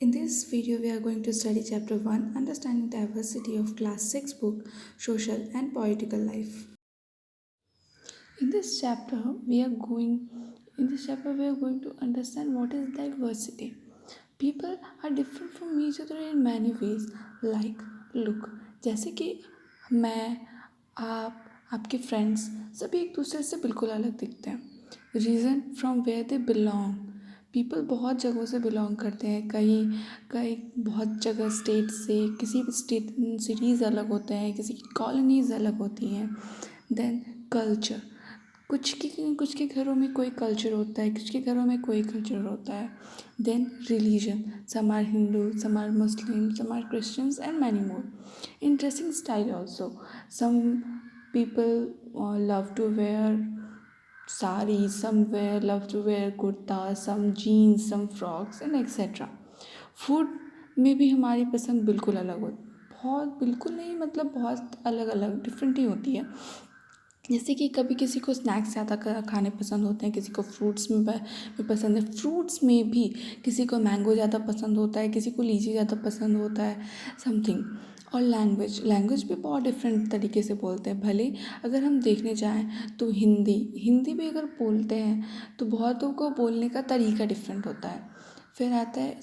In this video, we are going to study Chapter 1 Understanding Diversity of Class 6 book Social and Political Life. In this chapter, we are going to understand what is diversity. People are different from each other in many ways. Like, look, जैसे कि मैं, आप, आपके friends सभी एक दूसरे से बिल्कुल अलग दिखते हैं. Region from where they belong. People बहुत जगहों से बिलोंग करते हैं. कहीं कहीं बहुत जगह स्टेट से, किसी भी स्टेट सिटीज़ अलग होते हैं, किसी की कॉलोनीज़ अलग होती हैं. Then culture. कुछ के घरों में कोई कल्चर होता है, कुछ के घरों में कोई कल्चर होता है. Then religion. Some are Hindu, some are Muslim, some are Christians and many more. In dressing style also. Some people love to wear sari, love to wear kurta, some jeans, some frocks and etc. Food में भी हमारी पसंद बिल्कुल अलग होती, बहुत बिल्कुल नहीं, मतलब बहुत अलग अलग डिफरेंट ही होती है. जैसे कि कभी किसी को स्नैक्स ज़्यादा खाने पसंद होते हैं, किसी को फ्रूट्स में पसंद है. फ्रूट्स में भी किसी को मैंगो ज़्यादा पसंद होता है, किसी को लीची ज़्यादा पसंद होता है, समथिंग. और लैंग्वेज भी बहुत डिफरेंट तरीके से बोलते हैं. भले अगर हम देखने जाएं तो हिंदी भी अगर बोलते हैं तो बहुतों को बोलने का तरीका डिफरेंट होता है. फिर आता है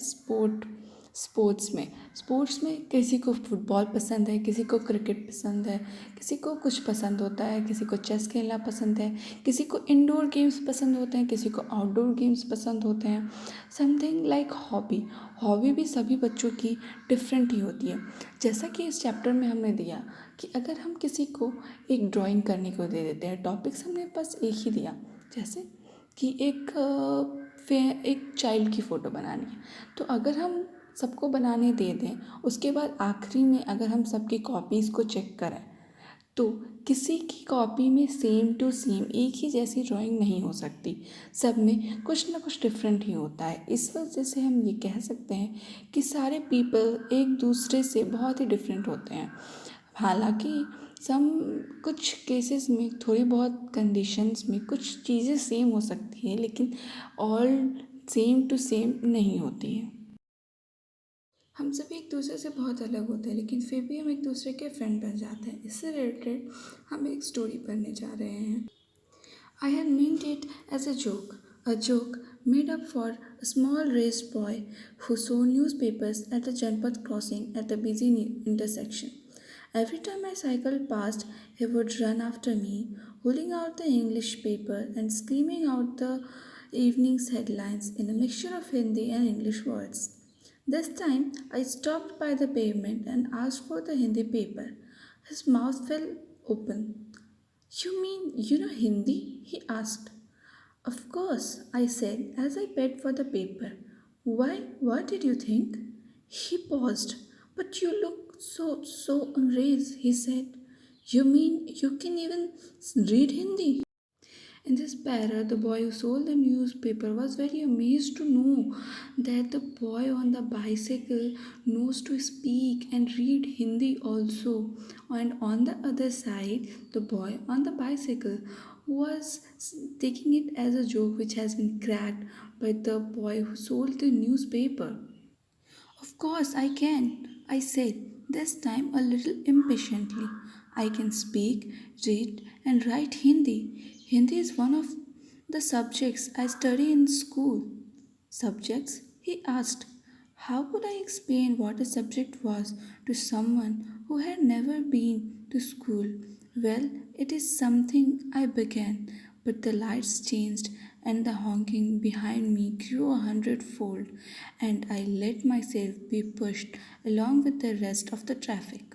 स्पोर्ट्स में किसी को फुटबॉल पसंद है, किसी को क्रिकेट पसंद है, किसी को कुछ पसंद होता है, किसी को चेस खेलना पसंद है, किसी को इंडोर गेम्स पसंद होते हैं, किसी को आउटडोर गेम्स पसंद होते हैं. समथिंग लाइक हॉबी भी सभी बच्चों की डिफरेंट ही होती है. जैसा कि इस चैप्टर में हमने दिया कि अगर हम किसी को एक ड्राइंग करने को दे देते हैं, टॉपिक्स हमने बस एक ही दिया, जैसे कि एक चाइल्ड की फ़ोटो बनानी है, तो अगर हम सबको बनाने दे दें, उसके बाद आखिरी में अगर हम सबकी कॉपीज़ को चेक करें तो किसी की कॉपी में सेम टू सेम एक ही जैसी ड्राइंग नहीं हो सकती. सब में कुछ ना कुछ डिफरेंट ही होता है. इस वजह से हम ये कह सकते हैं कि सारे पीपल एक दूसरे से बहुत ही डिफरेंट होते हैं. हालांकि कुछ केसेस में, थोड़ी बहुत कंडीशंस में कुछ चीज़ें सेम हो सकती हैं, लेकिन ऑल सेम टू सेम नहीं होती हैं. हम सभी एक दूसरे से बहुत अलग होते हैं, लेकिन फिर भी हम एक दूसरे के फ्रेंड बन जाते हैं. इससे रिलेटेड हम एक स्टोरी पढ़ने जा रहे हैं. I had meant it as a joke made up for a small raised boy who saw newspapers at the Janpat crossing at a busy intersection. Every time I cycled past, he would run after me, holding out the English paper and screaming out the evening's headlines in a mixture of Hindi and English words. This time, I stopped by the pavement and asked for the Hindi paper. His mouth fell open. You mean you know Hindi? He asked. Of course, I said as I paid for the paper. Why, what did you think? He paused. But you look so amazed, he said. You mean you can even read Hindi? In this para, the boy who sold the newspaper was very amazed to know that the boy on the bicycle knows to speak and read Hindi also. And on the other side, the boy on the bicycle was taking it as a joke which has been cracked by the boy who sold the newspaper. Of course, I can, I said, this time a little impatiently. I can speak, read, and write Hindi. Hindi is one of the subjects I study in school. Subjects? He asked. How could I explain what a subject was to someone who had never been to school? Well, it is something I began, but the lights changed and the honking behind me grew 100-fold, and I let myself be pushed along with the rest of the traffic.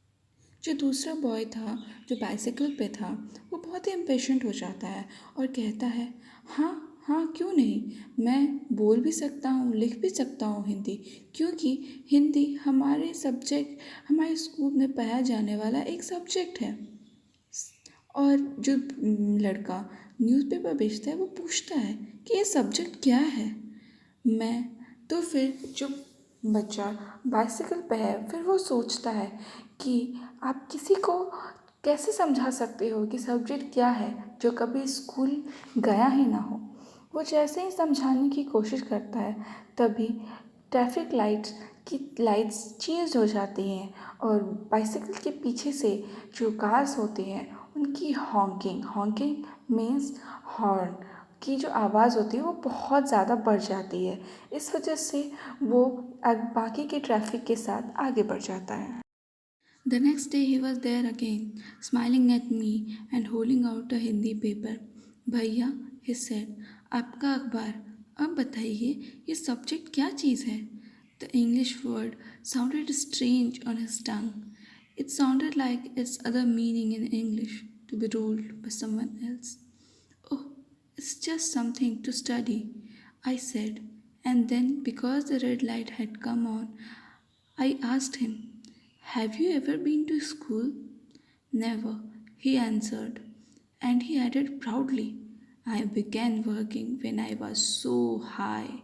जो दूसरा boy था, जो bicycle पे था, वो बहुत ही impatient हो जाता है और कहता है, हाँ हाँ क्यों नहीं, मैं बोल भी सकता हूँ, लिख भी सकता हूँ हिंदी, क्योंकि हिंदी हमारे स्कूल में पढ़ाया जाने वाला एक सब्जेक्ट है. और जो लड़का न्यूज़पेपर बेचता है वो पूछता है कि ये सब्जेक्ट क्या है. मैं तो फिर जो बच्चा बाइसिकल पे है, फिर वो सोचता है कि आप किसी को कैसे समझा सकते हो कि सब्जेक्ट क्या है जो कभी स्कूल गया ही ना हो. वो जैसे ही समझाने की कोशिश करता है, तभी ट्रैफिक लाइट्स कि लाइट्स चेंज हो जाती हैं और बाइसाइकिल के पीछे से जो कार्स होती हैं उनकी हॉकिंग हॉकिंग मीन्स हॉर्न की जो आवाज़ होती है वो बहुत ज़्यादा बढ़ जाती है। इस वजह से वो बाकी के ट्रैफिक के साथ आगे बढ़ जाता है। The next day he was there again, smiling at me and holding out a Hindi paper. भैया, he said, आपका अखबार। अब बताइए ये सब्जेक्ट क्या चीज़ है? The English word sounded strange on his tongue. It sounded like its other meaning in English, to be ruled by someone else. Oh, it's just something to study, I said. And then, because the red light had come on, I asked him, have you ever been to school? Never, he answered. And he added proudly, I began working when I was so high.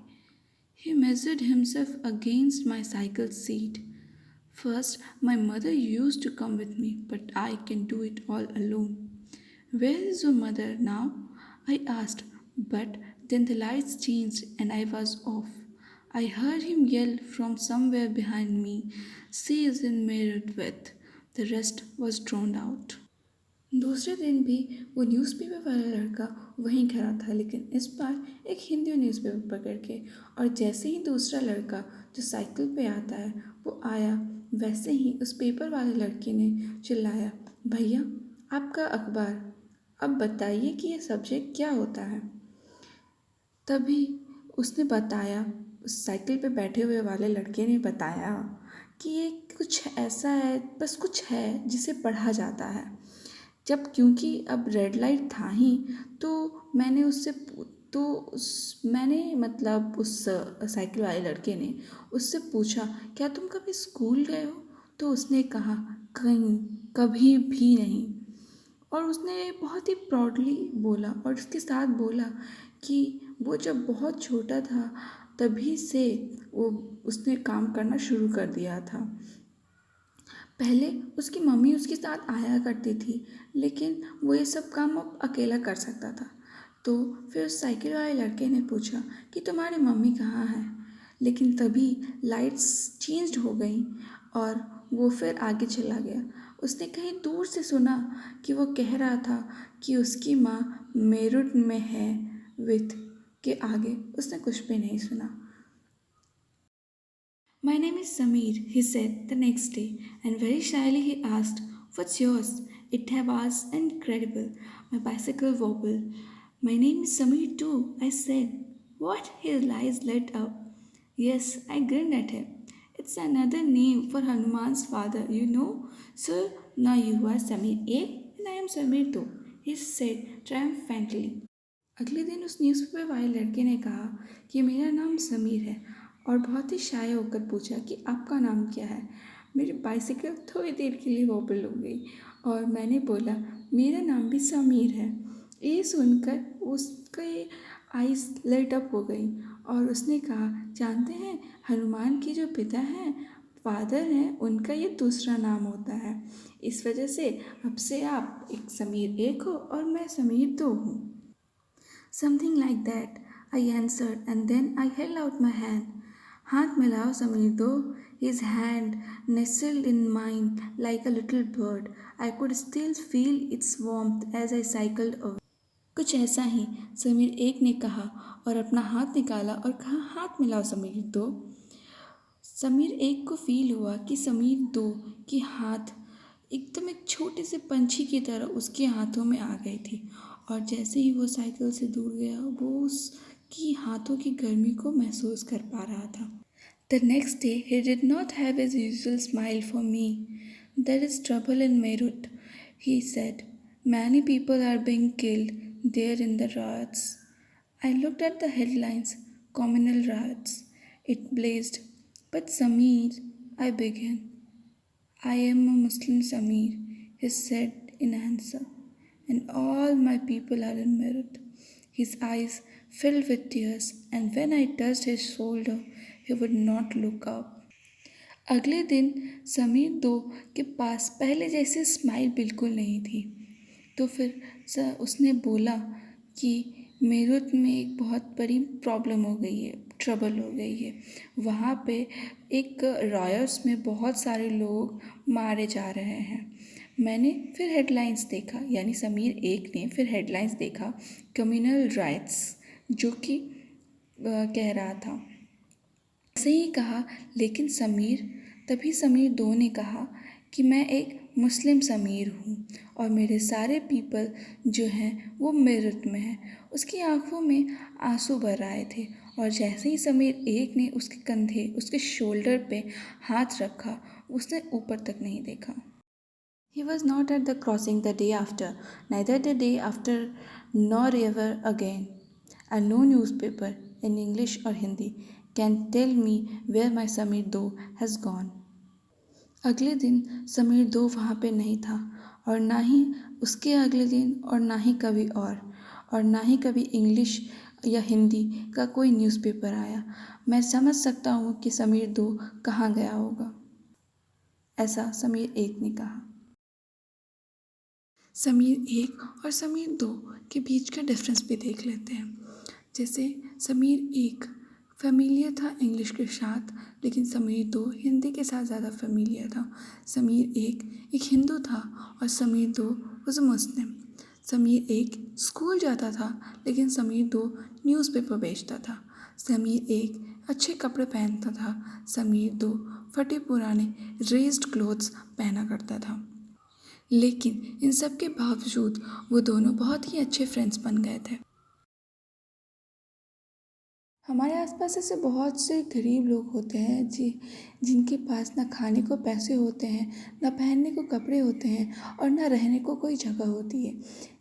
He measured himself against my cycle seat. First, my mother used to come with me, but I can do it all alone. Where is your mother now? I asked, but then the lights changed and I was off. I heard him yell from somewhere behind me, she is in married with. The rest was drowned out. दूसरे दिन भी वो newspaper वाला लड़का वहीं खड़ा था, लेकिन इस बार एक हिंदी न्यूज़पेपर पकड़ के। और जैसे ही दूसरा लड़का जो साइकिल पे आता है वो आया, वैसे ही उस पेपर वाले लड़के ने चिल्लाया, भैया आपका अखबार, अब बताइए कि ये सब्जेक्ट क्या होता है। तभी उसने बताया, उस साइकिल पे बैठे हुए वाले लड़के ने बताया कि ये कुछ ऐसा है, बस कुछ है जिसे पढ़ा जाता है। जब क्योंकि अब रेड लाइट था ही तो मैंने उससे तो मैंने मतलब उस साइकिल वाले लड़के ने उससे पूछा, क्या तुम कभी स्कूल गए हो? तो उसने कहा, कहीं, कभी भी नहीं। और उसने बहुत ही प्राउडली बोला और उसके साथ बोला कि वो जब बहुत छोटा था तभी से वो उसने काम करना शुरू कर दिया था। पहले उसकी मम्मी उसके साथ आया करती थी, लेकिन वो ये सब काम अब अकेला कर सकता था। तो फिर उस साइकिल वाले लड़के ने पूछा कि तुम्हारी मम्मी कहाँ है? लेकिन तभी लाइट्स चेंज्ड हो गई और वो फिर आगे चला गया। उसने कहीं दूर से सुना कि वो कह रहा था कि उसकी माँ मेरठ में है, विथ के आगे उसने कुछ भी नहीं सुना। My name is Samir, he said the next day, and very shyly he asked, what's yours? It was incredible. My bicycle wobbled. My name is Samir too, I said. What? His eyes lit up. Yes, I grinned at him. It's another name for Hanuman's father, you know. So now you are Samir A and I am Samir too, he said triumphantly. अगले दिन उस newspaper वाले लड़के ने कहा कि मेरा नाम समीर है और बहुत ही शाय होकर पूछा कि आपका नाम क्या है। मेरी बाइसिकल थोड़ी देर के लिए वॉबल हो गई और मैंने बोला, मेरा नाम भी समीर है। ये सुनकर उसके आईज लाइट अप हो गई और उसने कहा, जानते हैं हनुमान के जो पिता हैं, फादर हैं, उनका ये दूसरा नाम होता है। इस वजह से अब से आप एक समीर एक हो और मैं समीर दो हूँ। Something like that, I answered, and then I held out my hand. हाथ मिलाओ समीर दो. His hand nestled in mine like a little bird. I could still feel its warmth as I cycled away. कुछ ऐसा ही समीर एक ने कहा और अपना हाथ निकाला और कहा, हाथ मिलाओ समीर दो. समीर एक को फील हुआ कि समीर दो की हाथ एकदम एक छोटे से पंछी की तरह उसके हाथों में आ गई थी और जैसे ही वो साइकिल से दूर गया वो उसकी हाथों की गर्मी को महसूस कर पा रहा था। The next day he did not have his usual smile for me. There is trouble in Meerut, he said. Many people are being killed there in the riots. I looked at the headlines, communal riots. It blazed. But Sameer, I began. I am a Muslim Sameer, he said in answer, and all my people are in Meerut. His eyes filled with tears, and when I touched his shoulder, he would not look up. अगले दिन समीर दो के पास पहले जैसी smile बिल्कुल नहीं थी। तो फिर उसने बोला कि मेरठ में एक बहुत बड़ी प्रॉब्लम हो गई है, ट्रबल हो गई है। वहाँ पे एक रॉयट्स में बहुत सारे लोग मारे जा रहे हैं। मैंने फिर हेडलाइंस देखा, यानी समीर एक ने फिर हेडलाइंस देखा, कम्युनल राइट्स, जो कि कह रहा था। ऐसे ही कहा, लेकिन तभी समीर दो ने कहा कि मैं एक मुस्लिम समीर हूँ और मेरे सारे पीपल जो हैं वो मेरठ में हैं। उसकी आंखों में आंसू भर आए थे और जैसे ही समीर एक ने उसके कंधे, उसके शोल्डर पे हाथ रखा, उसने ऊपर तक नहीं देखा। He was not at the crossing the day after, neither the day after, nor ever again. And no newspaper in English or Hindi can tell me where my Samir Do has gone. अगले दिन समीर दो वहाँ पे नहीं था, और ना ही उसके अगले दिन, और ना ही कभी और ना ही कभी इंग्लिश या हिंदी का कोई न्यूज़पेपर आया। मैं समझ सकता हूँ कि समीर दो कहाँ गया होगा, ऐसा समीर एक ने कहा। समीर एक और समीर दो के बीच का डिफरेंस भी देख लेते हैं। जैसे समीर एक फेमिलियर था इंग्लिश के साथ, लेकिन समीर दो हिंदी के साथ ज़्यादा फेमिलियर था। समीर एक हिंदू था और समीर दो वॉज मुस्लिम। समीर एक स्कूल जाता था, लेकिन समीर दो न्यूज़पेपर बेचता था। समीर एक अच्छे कपड़े पहनता था, समीर दो फटे पुराने रेज्ड क्लोथ्स पहना करता था। लेकिन इन सब के बावजूद वो दोनों बहुत ही अच्छे फ्रेंड्स बन गए थे। हमारे आसपास ऐसे बहुत से गरीब लोग होते हैं जिनके पास ना खाने को पैसे होते हैं, ना पहनने को कपड़े होते हैं, और ना रहने को कोई जगह होती है।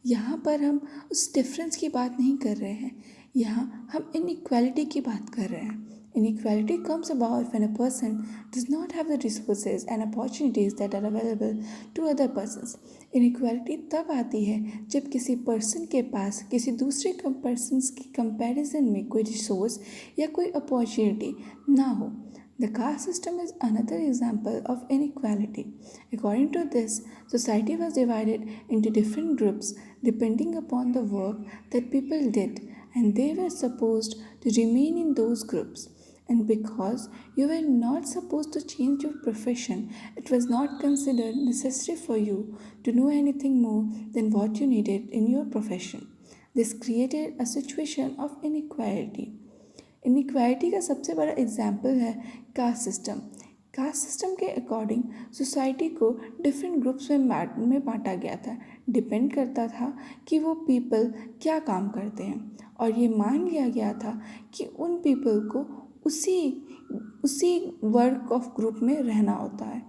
यहाँ पर हम उस डिफरेंस की बात नहीं कर रहे हैं, यहाँ हम इनइक्वालिटी की बात कर रहे हैं। Inequality comes about when a person does not have the resources and opportunities that are available to other persons. Inequality तब आती है जब किसी पर्सन के पास किसी दूसरे पर्सन्स की कंपैरिजन में कोई रिसोर्स या कोई अपॉर्चुनिटी ना हो। The caste system is another example of inequality. According to this, society was divided into different groups depending upon the work that people did, and they were supposed to remain in those groups. And because you were not supposed to change your profession, it was not considered necessary for you to know anything more than what you needed in your profession. This created a situation of inequality. Inequality का सबसे बड़ा example है caste system. Caste system के according society को different groups में बांटा गया था। डिपेंड करता था कि वो पीपल क्या काम करते हैं, और ये मान लिया गया था कि उन पीपल को उसी वर्क ऑफ ग्रुप में रहना होता है।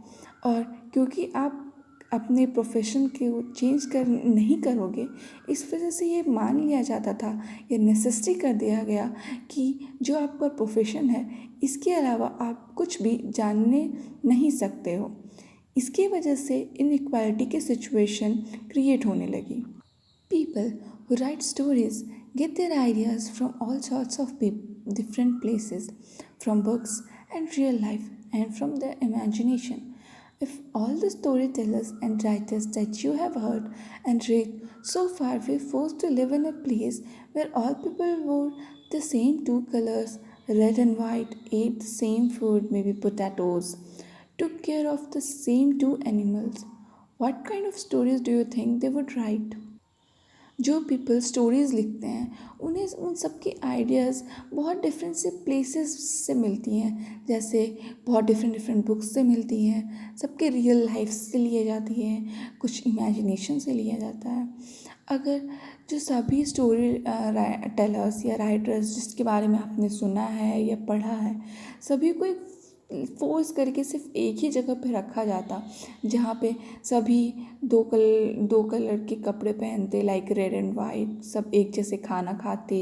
और क्योंकि आप अपने प्रोफेशन को चेंज नहीं करोगे, इस वजह से ये मान लिया जाता था, ये नेसेसरी कर दिया गया कि जो आपका प्रोफेशन है, इसके अलावा आप कुछ भी जानने नहीं सकते हो। इसकी वजह से इनइक्वालिटी की सिचुएशन क्रिएट होने लगी। People who write stories get their ideas from all sorts of different places, from books and real life, and from their imagination. If all the storytellers and writers that you have heard and read so far were forced to live in a place where all people wore the same two colors, red and white, ate the same food, maybe potatoes, took care of the same two animals, what kind of stories do you think they would write? जो people stories लिखते हैं, उन्हें उन सब के ideas बहुत different से places से मिलती हैं। जैसे बहुत डिफरेंट बुक्स से मिलती हैं, सबके रियल लाइफ से लिए जाती हैं, कुछ इमेजिनेशन से लिया जाता है। अगर जो सभी स्टोरी टेलर्स या राइटर्स जिसके बारे में आपने सुना है या पढ़ा है, सभी को एक फोर्स करके सिर्फ एक ही जगह पे रखा जाता, जहाँ पे सभी दो कलर के कपड़े पहनते, लाइक रेड एंड वाइट, सब एक जैसे खाना खाते,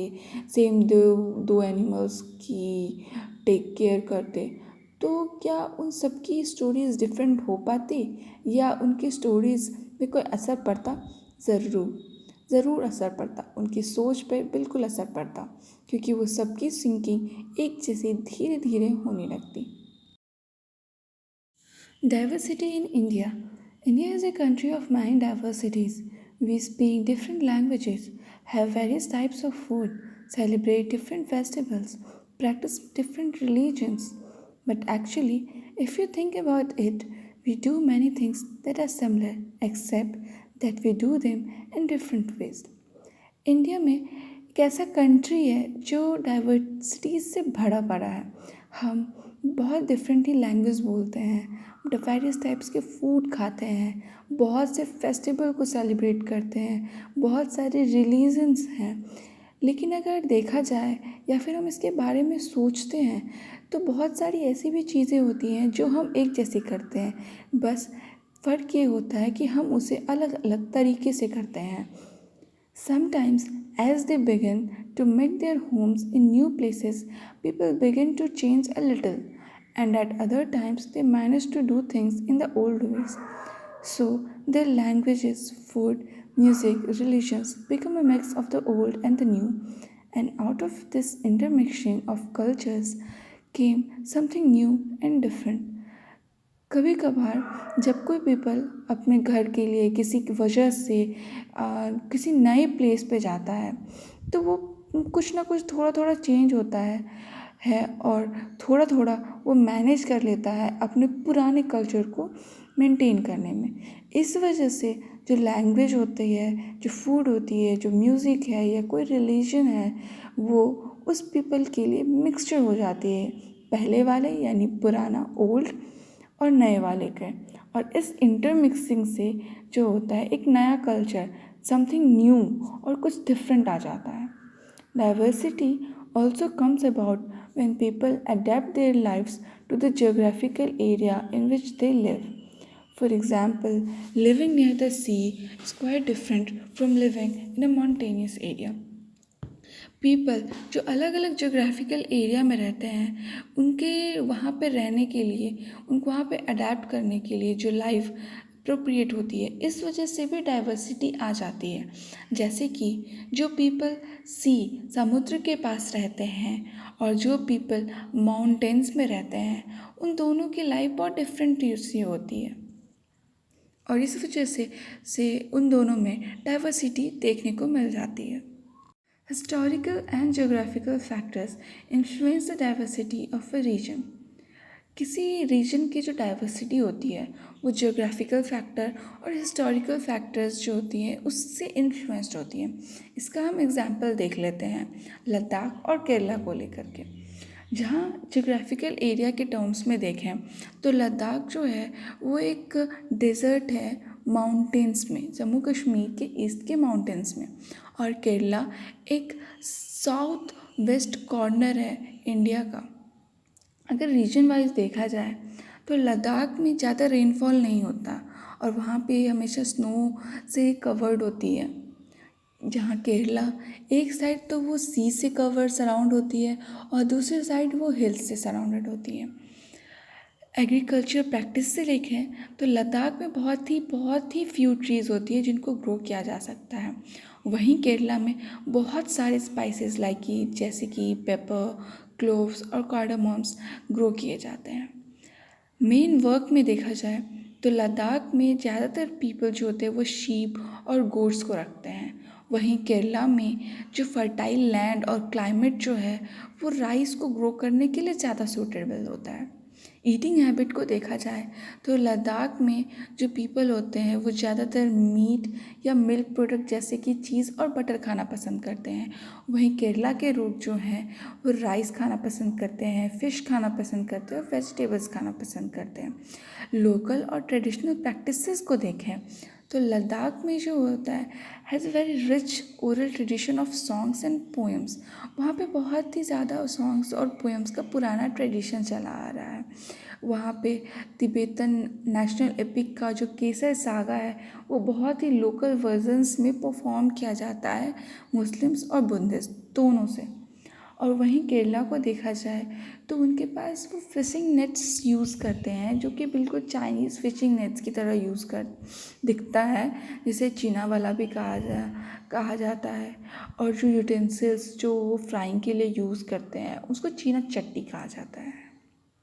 सेम दो एनिमल्स की टेक केयर करते, तो क्या उन सब की स्टोरीज़ डिफरेंट हो पाती या उनकी स्टोरीज़ में कोई असर पड़ता? ज़रूर असर पड़ता, उनकी सोच पे बिल्कुल असर पड़ता, क्योंकि वो सबकी थिंकिंग एक जैसी धीरे धीरे होने लगती। Diversity in India. India is a country of many diversities. We speak different languages, have various types of food, celebrate different festivals, practice different religions. But actually, if you think about it, we do many things that are similar, except that we do them in different ways. India में एक ऐसा country है जो diversities से भरा पड़ा है। हम बहुत डिफरेंटली लैंग्वेज बोलते हैं, वेरियस टाइप्स के फूड खाते हैं, बहुत से फेस्टिवल को सेलिब्रेट करते हैं, बहुत सारे रिलीजन्स हैं। लेकिन अगर देखा जाए या फिर हम इसके बारे में सोचते हैं तो बहुत सारी ऐसी भी चीज़ें होती हैं जो हम एक जैसी करते हैं, बस फ़र्क ये होता है कि हम उसे अलग अलग तरीके से करते हैं। Sometimes, as they begin to make their homes in new places, people begin to change a little, and at other times, they manage to do things in the old ways. So, their languages, food, music, religions become a mix of the old and the new, and out of this intermixing of cultures came something new and different. कभी कभार जब कोई people अपने घर के लिए किसी की वजह से किसी नए प्लेस पे जाता है तो वो कुछ ना कुछ थोड़ा थोड़ा चेंज होता है और थोड़ा थोड़ा वो मैनेज कर लेता है अपने पुराने कल्चर को मेंटेन करने में। इस वजह से जो लैंग्वेज होती है, जो फूड होती है, जो म्यूज़िक है या कोई रिलीजन है, वो उस पीपल के लिए मिक्सचर हो जाती है, पहले वाले यानी पुराना ओल्ड और नए वाले के। और इस इंटरमिक्सिंग से जो होता है एक नया कल्चर, समथिंग न्यू और कुछ डिफरेंट आ जाता है। Diversity also comes about when people adapt their lives to the geographical area in which they live. For example, living near the sea is quite different from living in a mountainous area. People जो अलग अलग geographical area में रहते हैं उनके वहाँ पे रहने के लिए, उनको वहाँ पे अडेप्ट करने के लिए जो लाइफ अप्रोप्रिएट होती है, इस वजह से भी डाइवर्सिटी आ जाती है। जैसे कि जो पीपल समुद्र के पास रहते हैं और जो पीपल माउंटेन्स में रहते हैं, उन दोनों की लाइफ बहुत डिफरेंट सी होती है और इस वजह से उन दोनों में डाइवर्सिटी देखने को मिल जाती है। Historical and geographical factors influence the diversity of a region. किसी रीजन की जो डाइवर्सिटी होती है वो जियोग्राफिकल फैक्टर और हिस्टोरिकल फैक्टर्स जो होती हैं उससे इन्फ्लुएंस्ड होती हैं। इसका हम एग्जांपल देख लेते हैं लद्दाख और केरला को लेकर के। जहाँ जियोग्राफिकल एरिया के टर्म्स में देखें तो लद्दाख जो है वो एक डेजर्ट है माउंटेन्स में, जम्मू कश्मीर के ईस्ट के माउंटेन्स में, और केरला एक साउथ वेस्ट कॉर्नर है इंडिया का। अगर रीजन वाइज देखा जाए तो लद्दाख में ज़्यादा रेनफॉल नहीं होता और वहाँ पे हमेशा स्नो से कवर्ड होती है, जहाँ केरला एक साइड तो वो सी से कवर सराउंड होती है और दूसरी साइड वो हिल्स से सराउंडेड होती है। एग्रीकल्चर प्रैक्टिस से देखें तो लद्दाख में बहुत ही फ्यू ट्रीज़ होती है जिनको ग्रो किया जा सकता है। वहीं केरला में बहुत सारे स्पाइसेस जैसे कि पेपर, क्लोव्स और कार्डामम्स ग्रो किए जाते हैं। मेन वर्क में देखा जाए तो लद्दाख में ज़्यादातर पीपल जो होते हैं वो शीप और गोट्स को रखते हैं। वहीं केरला में जो फर्टाइल लैंड और क्लाइमेट जो है वो राइस को ग्रो करने के लिए ज़्यादा सूटेबल होता है। ईटिंग हैबिट को देखा जाए तो लद्दाख में जो पीपल होते हैं वो ज़्यादातर मीट या मिल्क प्रोडक्ट जैसे कि चीज़ और बटर खाना पसंद करते हैं। वहीं केरला के लोग जो हैं वो राइस खाना पसंद करते हैं, फ़िश खाना पसंद करते हैं और वेजिटेबल्स खाना पसंद करते हैं। लोकल और ट्रेडिशनल प्रैक्टिसेस को देखें तो लद्दाख में जो होता है has very rich oral tradition of songs and poems. वहाँ पे बहुत ही ज़्यादा सॉन्ग्स और पोएम्स का पुराना ट्रेडिशन चला आ रहा है। वहाँ पे तिब्बतन नेशनल एपिक का जो केसर सागा है वो बहुत ही लोकल वर्जन्स में परफॉर्म किया जाता है मुस्लिम्स और बुद्धिस्ट दोनों से। और वहीं केरला को देखा जाए तो उनके पास वो फिशिंग नेट्स यूज़ करते हैं जो कि बिल्कुल चाइनीज़ फिशिंग नेट्स की तरह दिखता है, जिसे चीना वाला भी कहा जाता है। और जो यूटेंसिल्स जो वो फ्राइंग के लिए यूज़ करते हैं उसको चीना चट्टी कहा जाता है।